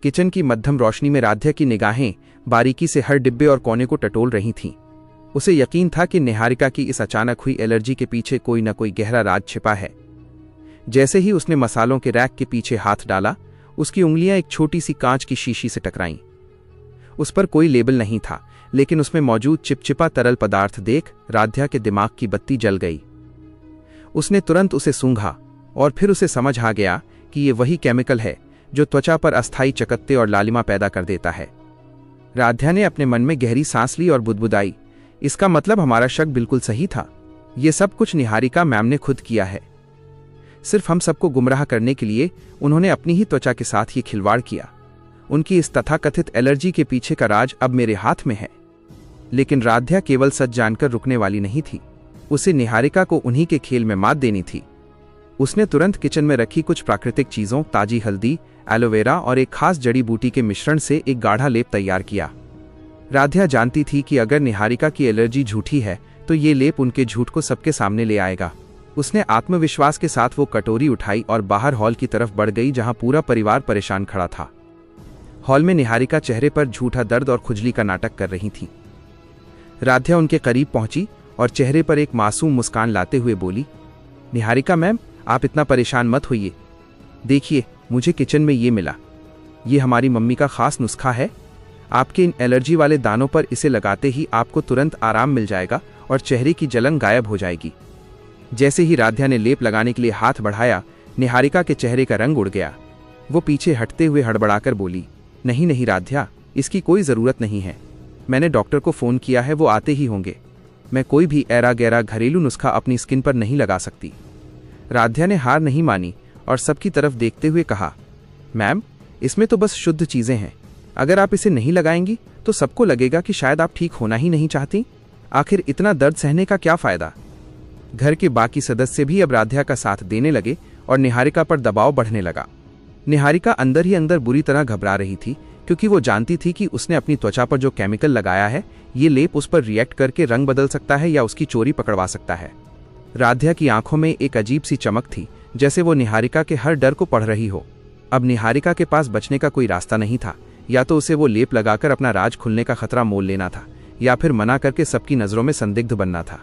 Kitchen की मध्यम रोशनी में राध्या की निगाहें बारीकी से हर डिब्बे और कोने को टटोल रही थीं। उसे यकीन था कि निहारिका की इस अचानक हुई एलर्जी के पीछे कोई न कोई गहरा राज छिपा है। जैसे ही उसने मसालों के रैक के पीछे हाथ डाला, उसकी उंगलियां एक छोटी सी कांच की शीशी से टकराईं। उस पर कोई लेबल नहीं था, लेकिन उसमें मौजूद चिपचिपा तरल पदार्थ देख राध्या के दिमाग की बत्ती जल गई। उसने तुरंत उसे सूंघा और फिर उसे समझ आ गया कि ये वही केमिकल है जो त्वचा पर अस्थायी चकत्ते और लालिमा पैदा कर देता है। राध्या ने अपने मन में गहरी सांस ली और बुदबुदाई, इसका मतलब हमारा शक बिल्कुल सही था। ये सब कुछ निहारिका मैम ने खुद किया है। सिर्फ हम सबको गुमराह करने के लिए उन्होंने अपनी ही त्वचा के साथ ये खिलवाड़ किया। उनकी इस तथाकथित एलर्जी के पीछे का राज अब मेरे हाथ में है। लेकिन राध्या केवल सच जानकर रुकने वाली नहीं थी। उसे निहारिका को उन्हीं के खेल में मात देनी थी। उसने तुरंत किचन में रखी कुछ प्राकृतिक चीजों, ताजी हल्दी, एलोवेरा और एक खास जड़ी बूटी के मिश्रण से एक गाढ़ा लेप तैयार किया। राध्या जानती थी कि अगर निहारिका की एलर्जी झूठी है तो ये लेप उनके झूठ को सबके सामने ले आएगा। उसने आत्मविश्वास के साथ वो कटोरी उठाई और बाहर हॉल की तरफ बढ़ गई, जहां पूरा परिवार परेशान खड़ा था। हॉल में निहारिका चेहरे पर झूठा दर्द और खुजली का नाटक कर रही थी। राध्या उनके करीब पहुंची और चेहरे पर एक मासूम मुस्कान लाते हुए बोली, निहारिका मैम, आप इतना परेशान मत होइए। देखिए, मुझे किचन में ये मिला। ये हमारी मम्मी का खास नुस्खा है। आपके इन एलर्जी वाले दानों पर इसे लगाते ही आपको तुरंत आराम मिल जाएगा और चेहरे की जलन गायब हो जाएगी। जैसे ही राध्या ने लेप लगाने के लिए हाथ बढ़ाया, निहारिका के चेहरे का रंग उड़ गया। वो पीछे हटते हुए हड़बड़ाकर बोली, नहीं नहीं राध्या, इसकी कोई ज़रूरत नहीं है। मैंने डॉक्टर को फ़ोन किया है, वो आते ही होंगे। मैं कोई भी ऐरा गैरा घरेलू नुस्खा अपनी स्किन पर नहीं लगा सकती। राध्या ने हार नहीं मानी और सबकी तरफ देखते हुए कहा, मैम, इसमें तो बस शुद्ध चीज़ें हैं। अगर आप इसे नहीं लगाएंगी तो सबको लगेगा कि शायद आप ठीक होना ही नहीं चाहती। आखिर इतना दर्द सहने का क्या फ़ायदा। घर के बाकी सदस्य भी अब राध्या का साथ देने लगे और निहारिका पर दबाव बढ़ने लगा। निहारिका अंदर ही अंदर बुरी तरह घबरा रही थी, क्योंकि वो जानती थी कि उसने अपनी त्वचा पर जो केमिकल लगाया है, ये लेप उस पर रिएक्ट करके रंग बदल सकता है या उसकी चोरी पकड़वा सकता है। राध्या की आंखों में एक अजीब सी चमक थी, जैसे वो निहारिका के हर डर को पढ़ रही हो। अब निहारिका के पास बचने का कोई रास्ता नहीं था। या तो उसे वो लेप लगाकर अपना राज खुलने का खतरा मोल लेना था, या फिर मना करके सबकी नज़रों में संदिग्ध बनना था।